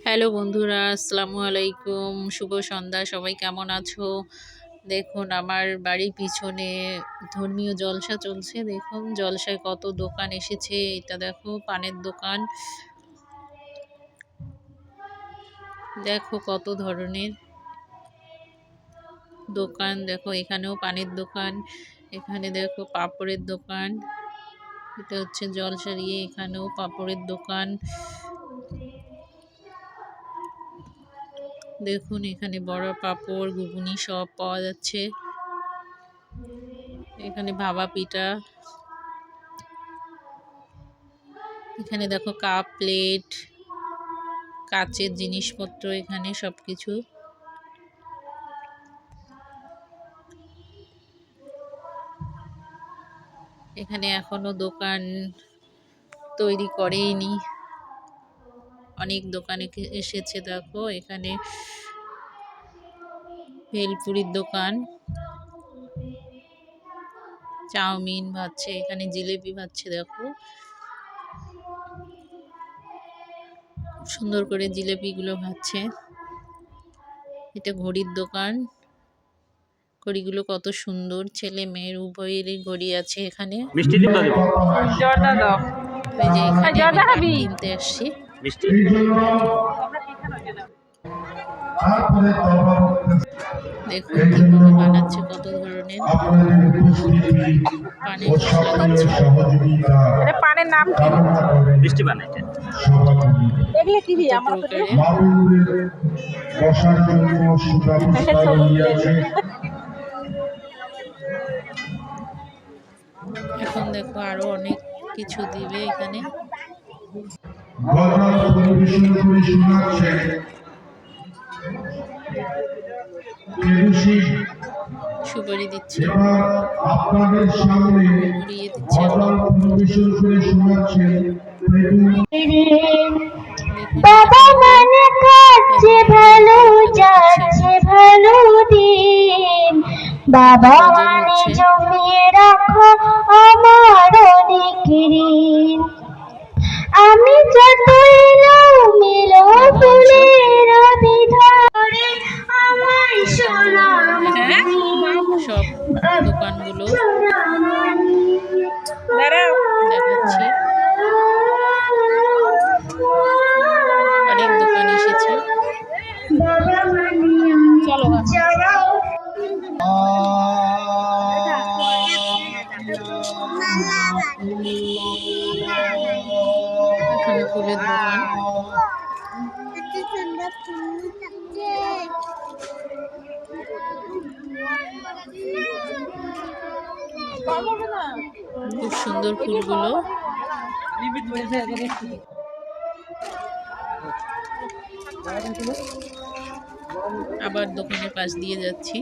Hello বন্ধুরা, আসসালামু আলাইকুম। শুভ সন্ধ্যা। সবাই কেমন আছো? দেখুন আমার বাড়ির পিছনে ধর্মীয় জলসা চলছে। দেখুন জলসায় কত দোকান এসেছে। এটা দেখো পানের দোকান। দেখো কত ধরনের দোকান। দেখো এখানেও পানের দোকান, এখানে দেখো পাপড়ের দোকান। এটা হচ্ছে জলসার এখানেও পাপড়ের দোকান। দেখুন এখানে বড় পাপড়, ঘুগনি সব পাওয়া যাচ্ছে। এখানে ভাপা পিঠা, এখানে দেখো কাপ প্লেট, কাচের জিনিসপত্র, এখানে সবকিছু। এখানে এখনো দোকান তৈরি করেইনি, অনেক দোকানে এসেছে। দেখো এখানে ভেলপুরির দোকান, চাউমিন ভাজছে, এখানে জিলেপি ভাজছে। দেখো সুন্দর করে জিলেপিগুলো ভাজছে। এটা ঘড়ির দোকান, ঘড়িগুলো কত সুন্দর, ছেলে মেয়ের উভয়েরই ঘড়ি আছে এখানে। এই যে এখানে আমি কাঠ কিনতে আসছি। দেখুন কিভাবে বানাচ্ছে, কত ধরনের পানের মশলা দিচ্ছে। পানের নাম কি? মিষ্টি পান। এটা এগুলো কি দিয়ে আমার তো বসার জন্য সুব্যবস্থা রয়েছে। এখন দেখো আরো অনেক কিছু দিবে এখানে। গজল পরিবেশন করে শোনাচ্ছে সুপারি দিচ্ছে, আপনাদের সামনে ঘুরিয়ে দিচ্ছে। গজল পরিবেশন করে শোনাচ্ছে বাবা মানে কাটছে ভালো, যাচ্ছে ভালো দিন। বাবা মানে জমিয়ে রাখো আমার অনেক ঋণ। আমি যত এলো মেলো ফুলের বিধারে আমার সোনামণি, সব দোকানগুলো সোনামণি দেখাচ্ছি। অনেক দোকান এসেছে। চলো এখানে ফুলের দোকান। খুব সুন্দর ফুলগুলো। আবার দোকানের পাশ দিয়ে যাচ্ছি,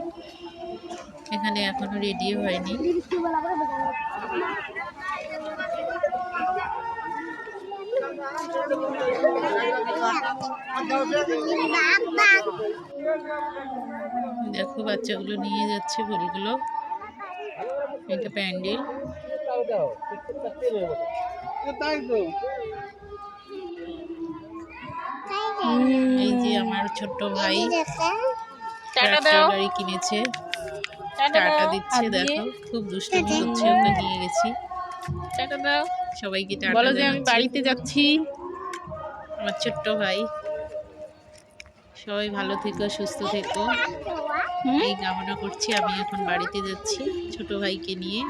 এখানে এখনো রেডি হয়নি। দেখো বাচ্চাগুলো নিয়ে যাচ্ছে ফুলগুলো। এটা প্যান্ডেল। এই যে আমার ছোট্ট ভাই গাড়ি কিনেছে, টাটা দিচ্ছে। দেখো খুব দুষ্টুমি করছে, ওকে নিয়ে গেছি। টাটা দাও সবাইকে, বলো যে আমি বাড়িতে যাচ্ছি। আমার ছোট্ট ভাই, সবাই ভালো থেকো, সুস্থ থেকো, এই কামনা করছি। আমি এখন বাড়িতে যাচ্ছি ছোট ভাইকে নিয়ে।